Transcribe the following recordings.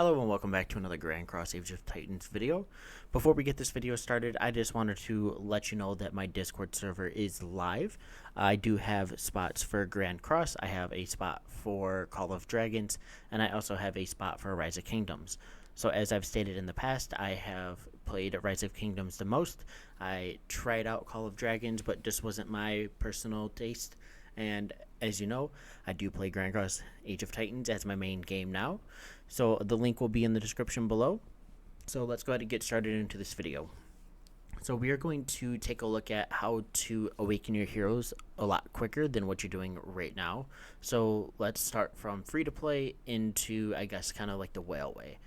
Hello and welcome back to another Grand Cross Age of Titans video. Before we get this video started, I just wanted to let you know that my Discord server is live. I do have spots for Grand Cross, I have a spot for Call of Dragons, and I also have a spot for Rise of Kingdoms. So as I've stated in the past, I have played Rise of Kingdoms the most. I tried out Call of Dragons, but just wasn't my personal taste. And as you know, I do play Grand Cross Age of Titans as my main game now. So the link will be in the description below. So let's go ahead and get started into this video. So we are going to take a look at how to awaken your heroes a lot quicker than what you're doing right now. So let's start from free to play into, I guess, kind of like the whale way.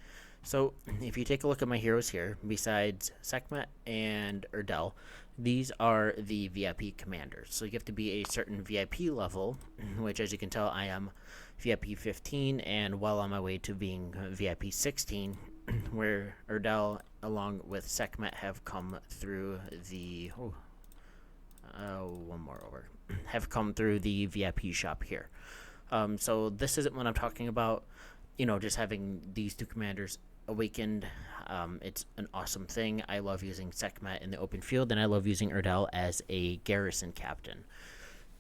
So if you take a look at my heroes here, besides Sekhmet and Erdell, these are the VIP commanders. So you have to be a certain VIP level, which as you can tell I am VIP 15 and well on my way to being VIP 16, where Erdell along with Sekhmet have come through the have come through the VIP shop here. So this isn't what I'm talking about, just having these two commanders awakened. It's an awesome thing. I love using Sekhmet in the open field, and I love using Erdell as a garrison captain.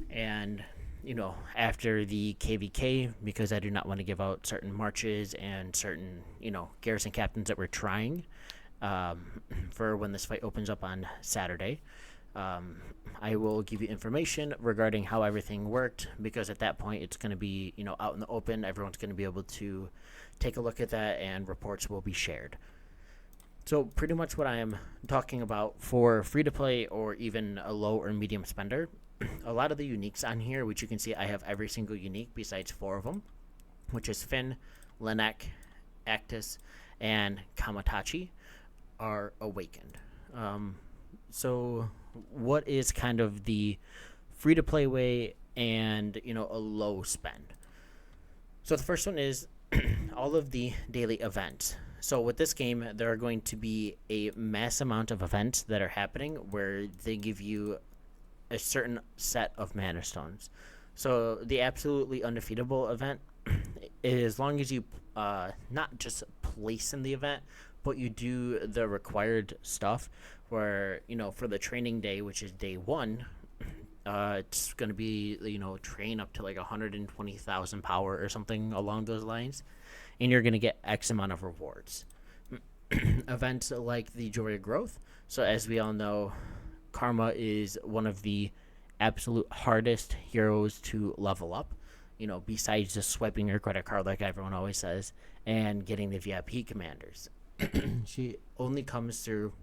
And after the KVK, because I do not want to give out certain marches and certain garrison captains that we're trying for when this fight opens up on Saturday, I will give you information regarding how everything worked, because at that point it's going to be out in the open. Everyone's going to be able to take a look at that and reports will be shared. So pretty much what I am talking about for free to play or even a low or medium spender, a lot of the uniques on here, which you can see I have every single unique besides 4 of them, which is Finn, Lenek, Actus, and Kamatachi, are awakened. So what is kind of the free to play way and a low spend? So the first one is all of the daily events. So with this game, there are going to be a mass amount of events that are happening where they give you a certain set of manastones. So the absolutely undefeatable event is, as long as you not just place in the event, but you do the required stuff, where for the training day, which is day 1, it's going to be train up to like 120,000 power or something along those lines, and you're going to get X amount of rewards. Events like the Joy of Growth. So as we all know, Karma is one of the absolute hardest heroes to level up, besides just swiping your credit card like everyone always says and getting the VIP commanders. She only comes through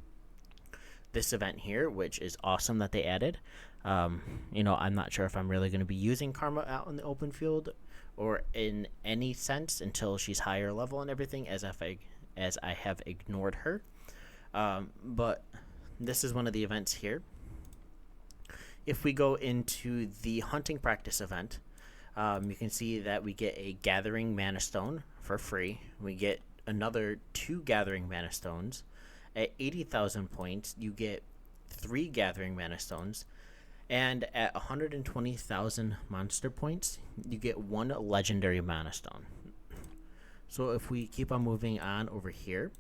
this event here, which is awesome that they added. I'm not sure if I'm really going to be using Karma out in the open field or in any sense until she's higher level and everything, as I have ignored her. But this is one of the events here. If we go into the hunting practice event, you can see that we get a gathering manastone for free. We get another 2 gathering manastones. At 80,000 points, you get 3 gathering manastones. And at 120,000 monster points, you get 1 legendary manastone. So if we keep on moving on over here,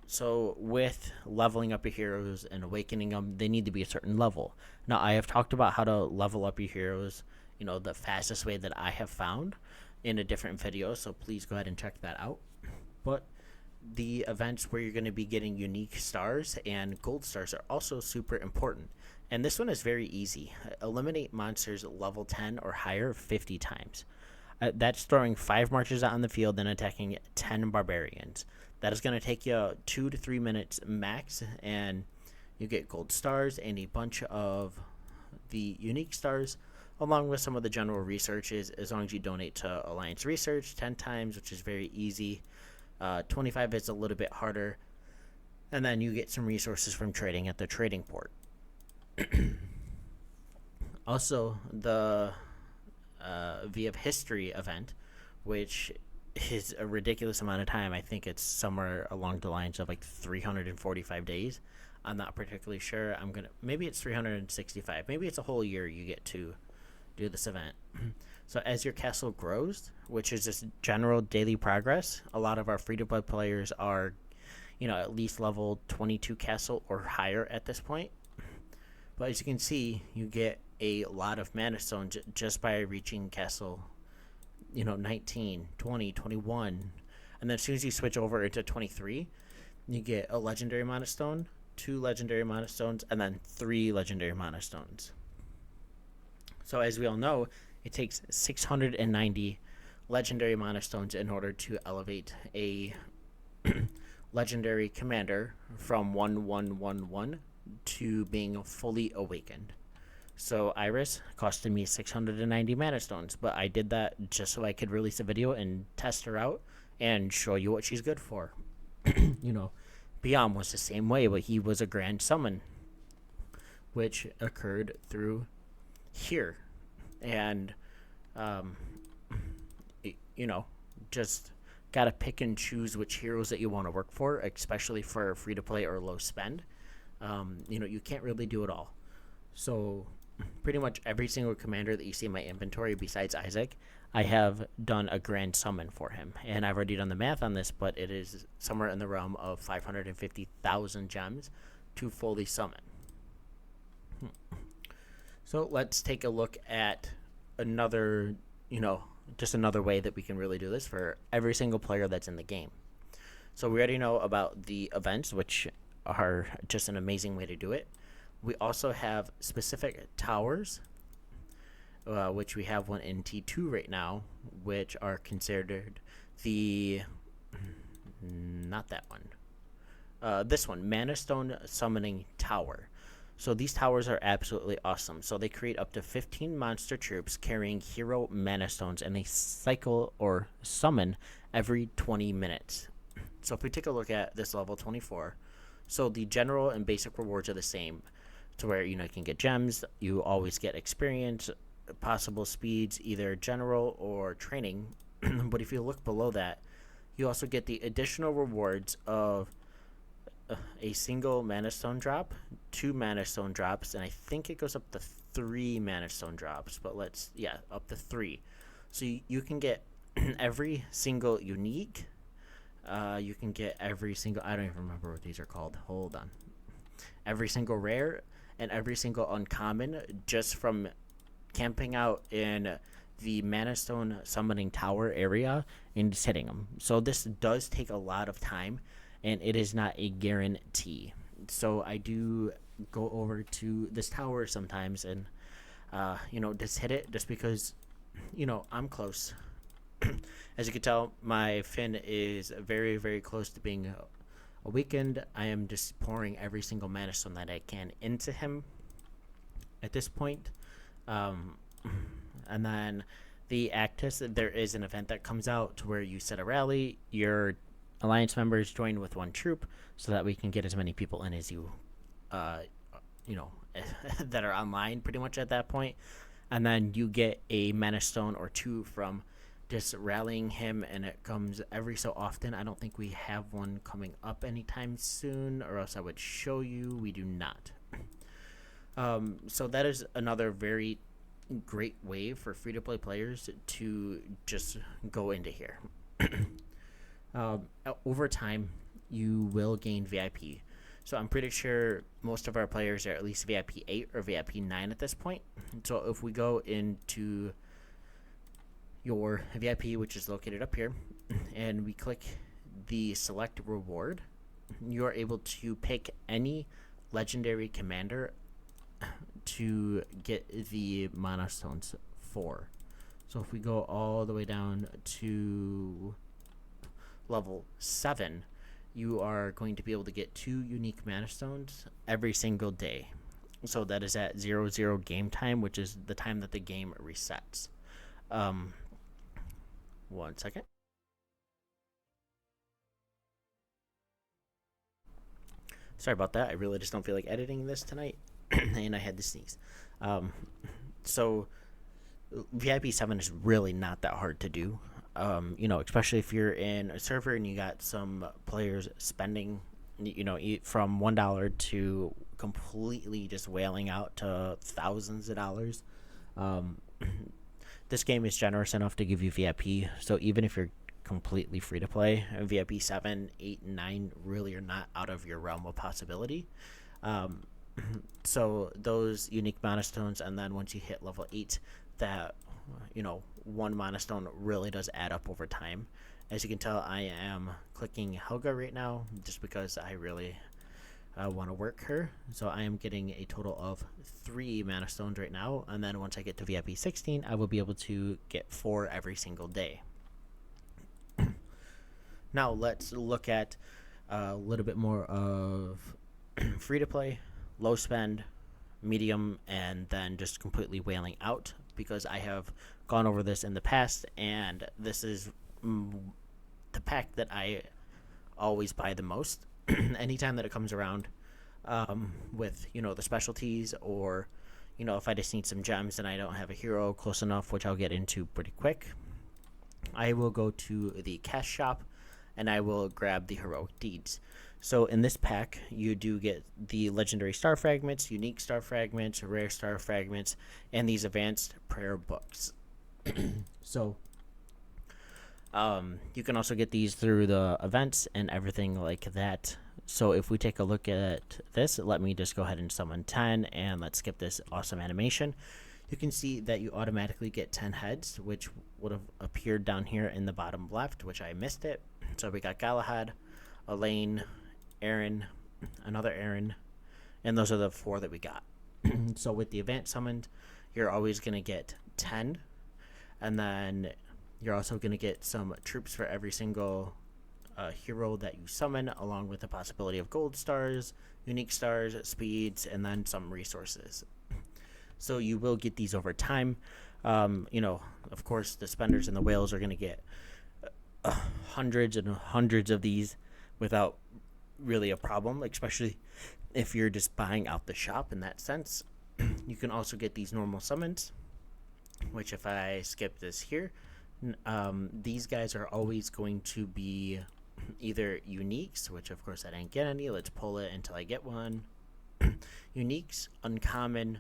so with leveling up your heroes and awakening them, they need to be a certain level. Now, I have talked about how to level up your heroes, the fastest way that I have found in a different video, so please go ahead and check that out. But the events where you're going to be getting unique stars and gold stars are also super important. And this one is very easy. Eliminate monsters level 10 or higher 50 times. That's throwing 5 marchers out on the field and attacking 10 barbarians. That is going to take you 2 to 3 minutes max, and you get gold stars and a bunch of the unique stars, along with some of the general researches, as long as you donate to Alliance Research 10 times, which is very easy. 25 is a little bit harder, and then you get some resources from trading at the trading port. Also, the V of History event, which is a ridiculous amount of time. I think it's somewhere along the lines of like 345 days. I'm not particularly sure. Maybe it's 365. Maybe it's a whole year you get to do this event. So as your castle grows, which is just general daily progress, a lot of our free to play players are, at least level 22 castle or higher at this point. But as you can see, you get a lot of mana stones just by reaching castle, 19, 20, 21. And then as soon as you switch over into 23, you get a legendary mana stone, two legendary mana stones, and then three legendary mana stones. So as we all know, it takes 690 legendary mana stones in order to elevate a legendary commander from 1111 to being fully awakened. So Iris costed me 690 mana stones, but I did that just so I could release a video and test her out and show you what she's good for. Biam was the same way, but he was a grand summon, which occurred through here. And, just gotta pick and choose which heroes that you want to work for, especially for free to play or low spend. You can't really do it all. So pretty much every single commander that you see in my inventory besides Isaac, I have done a grand summon for him. And I've already done the math on this, but it is somewhere in the realm of 550,000 gems to fully summon. So let's take a look at another, just another way that we can really do this for every single player that's in the game. So we already know about the events, which are just an amazing way to do it. We also have specific towers, which we have one in T2 right now, which are considered not that one. This one, Manastone Summoning Tower. So these towers are absolutely awesome. So they create up to 15 monster troops carrying hero mana stones, and they cycle or summon every 20 minutes. So if we take a look at this level 24, so the general and basic rewards are the same, to where you can get gems, you always get experience, possible speeds, either general or training. But if you look below that, you also get the additional rewards of a single mana stone drop, 2 mana stone drops, and I think it goes up to 3 mana stone drops, but up to 3. So you can get every single unique, you can get every single, I don't even remember what these are called, hold on, every single rare and every single uncommon just from camping out in the Manastone Summoning Tower area and just hitting them. So this does take a lot of time, and it is not a guarantee. So I do go over to this tower sometimes and, just hit it just because, I'm close. As you can tell, my Finn is very, very close to being awakened. I am just pouring every single mana stone that I can into him at this point. And then the Actus, there is an event that comes out to where you set a rally. Your alliance members join with one troop so that we can get as many people in as you, that are online pretty much at that point. And then you get a mana stone or 2 from just rallying him, and it comes every so often. I don't think we have one coming up anytime soon, or else I would show you. We do not. So that is another very great way for free-to-play players to just go into here. Over time, you will gain VIP. So I'm pretty sure most of our players are at least VIP 8 or VIP 9 at this point. So if we go into your VIP, which is located up here, and we click the select reward, you are able to pick any legendary commander to get the mana stones for. So if we go all the way down to level 7, you are going to be able to get 2 unique mana stones every single day. So that is at 00 game time, which is the time that the game resets. One second. Sorry about that. I really just don't feel like editing this tonight, and I had to sneeze. So VIP 7 is really not that hard to do. Especially if you're in a server and you got some players spending, from $1 to completely just wailing out to thousands of dollars. this game is generous enough to give you VIP. So even if you're completely free to play, VIP 7, 8, and 9 really are not out of your realm of possibility. Um, so those unique manastones, and then once you hit level 8, that one manastone really does add up over time. As you can tell, I am clicking Helga right now just because I really want to work her. So I am getting a total of 3 mana stones right now, and then once I get to VIP 16, I will be able to get 4 every single day. Now let's look at a little bit more of free to play, low spend, medium, and then just completely wailing out, because I have gone over this in the past, and this is the pack that I always buy the most anytime that it comes around, with the specialties, or if I just need some gems and I don't have a hero close enough, which I'll get into pretty quick, I will go to the cash shop and I will grab the heroic deeds. So in this pack, you do get the legendary star fragments, unique star fragments, rare star fragments, and these advanced prayer books. So you can also get these through the events and everything like that. So if we take a look at this, let me just go ahead and summon 10, and let's skip this awesome animation. You can see that you automatically get 10 heads, which would have appeared down here in the bottom left, which I missed it. So we got Galahad, Elaine, Aaron, another Aaron, and those are the 4 that we got. So with the event summoned, you're always going to get 10, and then you're also going to get some troops for every single hero that you summon, along with the possibility of gold stars, unique stars, speeds, and then some resources. So you will get these over time. Of course, the spenders and the whales are going to get hundreds and hundreds of these without really a problem, especially if you're just buying out the shop in that sense. You can also get these normal summons, which if I skip this here, these guys are always going to be either uniques, which of course I didn't get any. Let's pull it until I get one. Uniques, uncommon,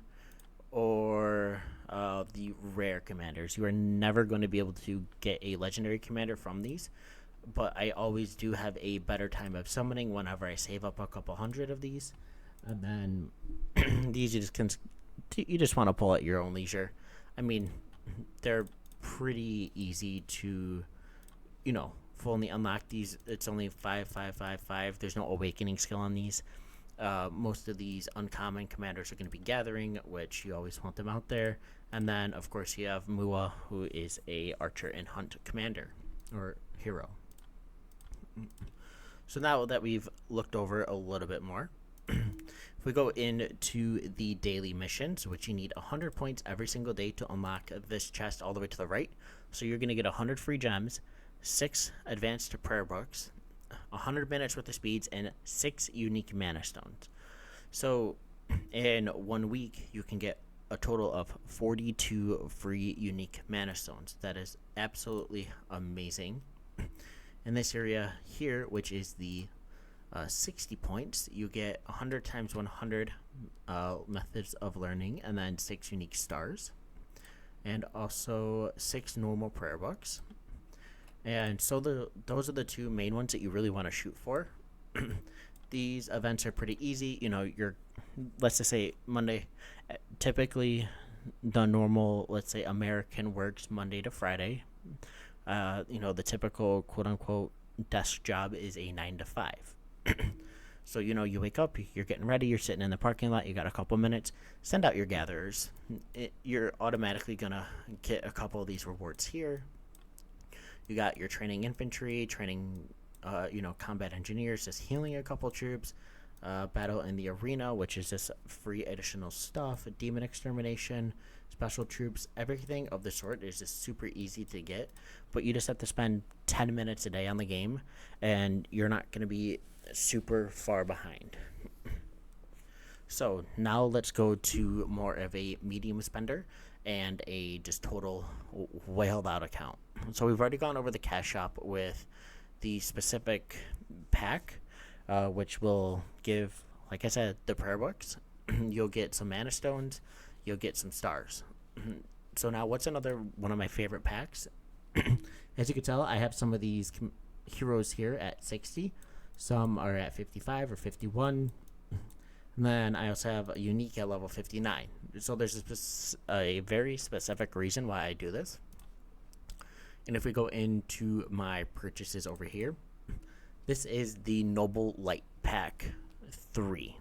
or the rare commanders. You are never going to be able to get a legendary commander from these, but I always do have a better time of summoning whenever I save up a couple hundred of these. And then these you just want to pull at your own leisure. I mean, they're pretty easy to fully unlock these. It's only 5, 5, 5, 5. There's no awakening skill on these. Most of these uncommon commanders are going to be gathering, which you always want them out there. And then of course you have Mua, who is a archer and hunt commander or hero. So now that we've looked over a little bit more, if we go into the daily missions, which you need 100 points every single day to unlock this chest all the way to the right. So you're going to get 100 free gems, 6 advanced prayer books, 100 minutes worth of speeds, and 6 unique mana stones. So in 1 week, you can get a total of 42 free unique mana stones. That is absolutely amazing. In this area here, which is the 60 points, you get 100 times 100 methods of learning, and then 6 unique stars, and also 6 normal prayer books. And so those are the 2 main ones that you really want to shoot for. These events are pretty easy. Let's just say Monday. Typically, the normal, let's say American works Monday to Friday. The typical quote unquote desk job is a 9 to 5. So, you wake up, you're getting ready, you're sitting in the parking lot, you got a couple minutes, send out your gatherers. You're automatically going to get a couple of these rewards here. You got your training infantry, training, combat engineers, just healing a couple troops, battle in the arena, which is just free additional stuff, demon extermination, special troops, everything of the sort is just super easy to get, but you just have to spend 10 minutes a day on the game, and you're not going to be super far behind. So now let's go to more of a medium spender and a just total whaled out account. So we've already gone over the cash shop with the specific pack, which will give, like I said, the prayer books. You'll get some mana stones, you'll get some stars. So now, what's another one of my favorite packs? As you can tell, I have some of these heroes here at 60. Some are at 55 or 51. And then I also have a unique at level 59. So there's a very specific reason why I do this. And if we go into my purchases over here, this is the Noble Light Pack 3.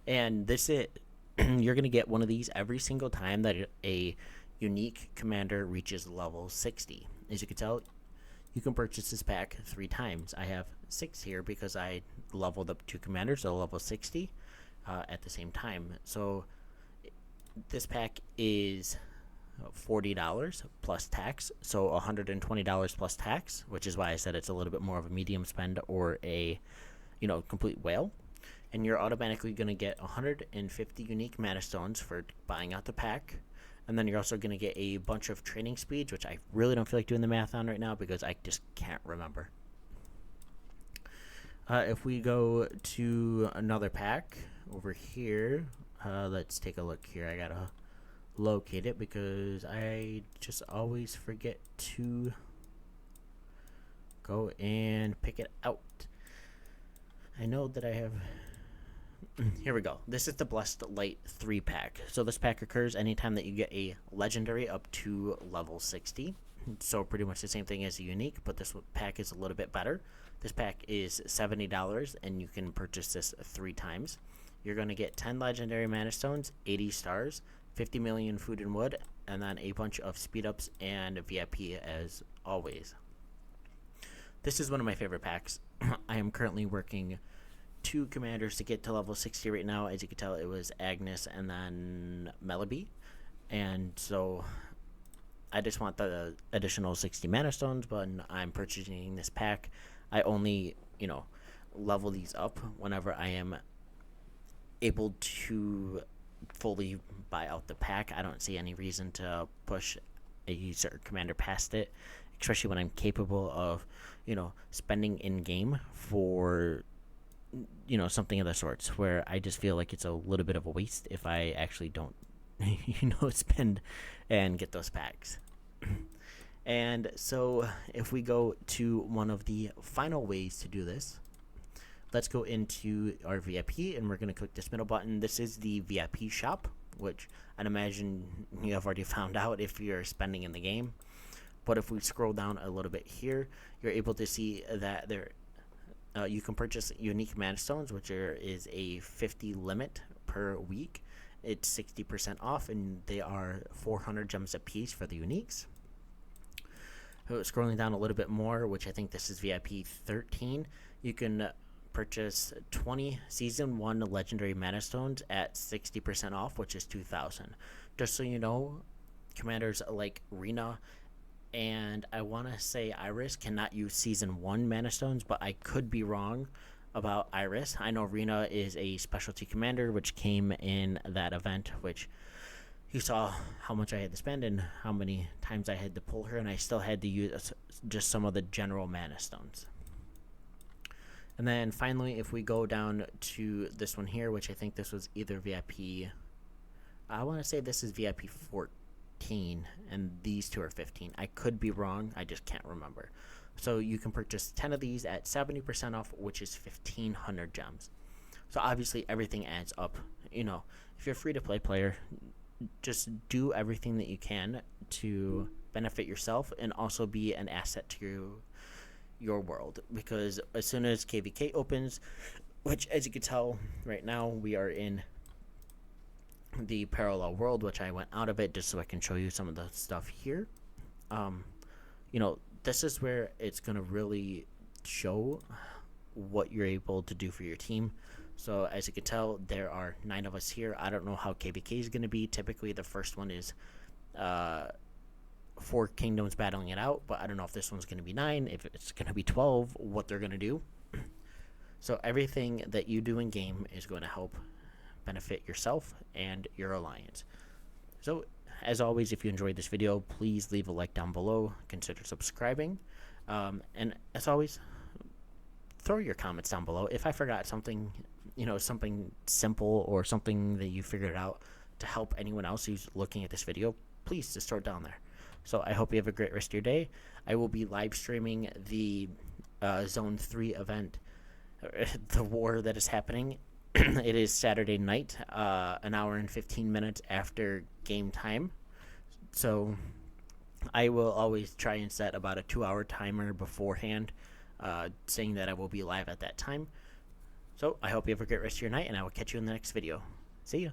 And this is you're going to get one of these every single time that a unique commander reaches level 60. As you can tell, you can purchase this pack 3 times. I have 6 here because I leveled up 2 commanders to level 60 at the same time. So this pack is $40 plus tax, so $120 plus tax, which is why I said it's a little bit more of a medium spend or a complete whale. And you're automatically going to get 150 unique manastones for buying out the pack. And then you're also going to get a bunch of training speeds, which I really don't feel like doing the math on right now because I just can't remember. If we go to another pack over here, let's take a look here. I got to locate it because I just always forget to go and pick it out. I know that I have... Here we go. This is the Blessed Light 3 pack. So this pack occurs anytime that you get a legendary up to level 60. So pretty much the same thing as a unique, but this pack is a little bit better. This pack is $70 and you can purchase this 3 times. You're going to get 10 legendary mana stones, 80 stars, 50 million food and wood, and then a bunch of speed ups and VIP as always. This is one of my favorite packs. I am currently working 2 commanders to get to level 60 right now. As you can tell, it was Agnes and then Melody. And so I just want the additional 60 mana stones, but I'm purchasing this pack. I only, level these up whenever I am able to fully buy out the pack. I don't see any reason to push a certain commander past it, especially when I'm capable of, spending in game for something of the sorts, where I just feel like it's a little bit of a waste if I actually don't spend and get those packs. And so if we go to one of the final ways to do this, let's go into our VIP and we're going to click this middle button. This is the VIP shop, which I'd imagine you have already found out if you're spending in the game. But if we scroll down a little bit here, you're able to see that you can purchase unique manastones, which is a 50 limit per week. It's 60% off, and they are 400 gems a piece for the uniques. Scrolling down a little bit more, which I think this is VIP 13, you can purchase 20 Season 1 Legendary Manastones at 60% off, which is 2,000. Just so you know, commanders like Rena and I want to say Iris cannot use Season 1 Manastones, but I could be wrong about Iris. I know Rena is a specialty commander, which came in that event, which you saw how much I had to spend and how many times I had to pull her, and I still had to use just some of the general Manastones. And then finally, if we go down to this one here, which I think this was either VIP, I want to say this is VIP 14, and these two are 15. I could be wrong, I just can't remember. So you can purchase 10 of these at 70% off, which is 1,500 gems. So obviously everything adds up. You know, if you're a free-to-play player, just do everything that you can to benefit yourself and also be an asset to your world. Because as soon as KVK opens, which as you can tell right now, we are in the parallel world, which I went out of it just so I can show you some of the stuff here. You know, this is where it's going to really show what you're able to do for your team. So as you can tell, there are 9 of us here. I don't know how KVK is going to be. Typically the first one is 4 kingdoms battling it out, but I don't know if this one's going to be 9, if it's going to be 12, what they're going to do. So everything that you do in game is going to help benefit yourself and your alliance. So as always, if you enjoyed this video, please leave a like down below, consider subscribing, and as always, throw your comments down below. If I forgot something, you know, something simple or something that you figured out to help anyone else who's looking at this video, please just throw it down there. So I hope you have a great rest of your day. I will be live streaming the Zone 3 event, the war that is happening. It is Saturday night, an hour and 15 minutes after game time. So I will always try and set about a 2-hour timer beforehand, saying that I will be live at that time. So I hope you have a great rest of your night, and I will catch you in the next video. See ya.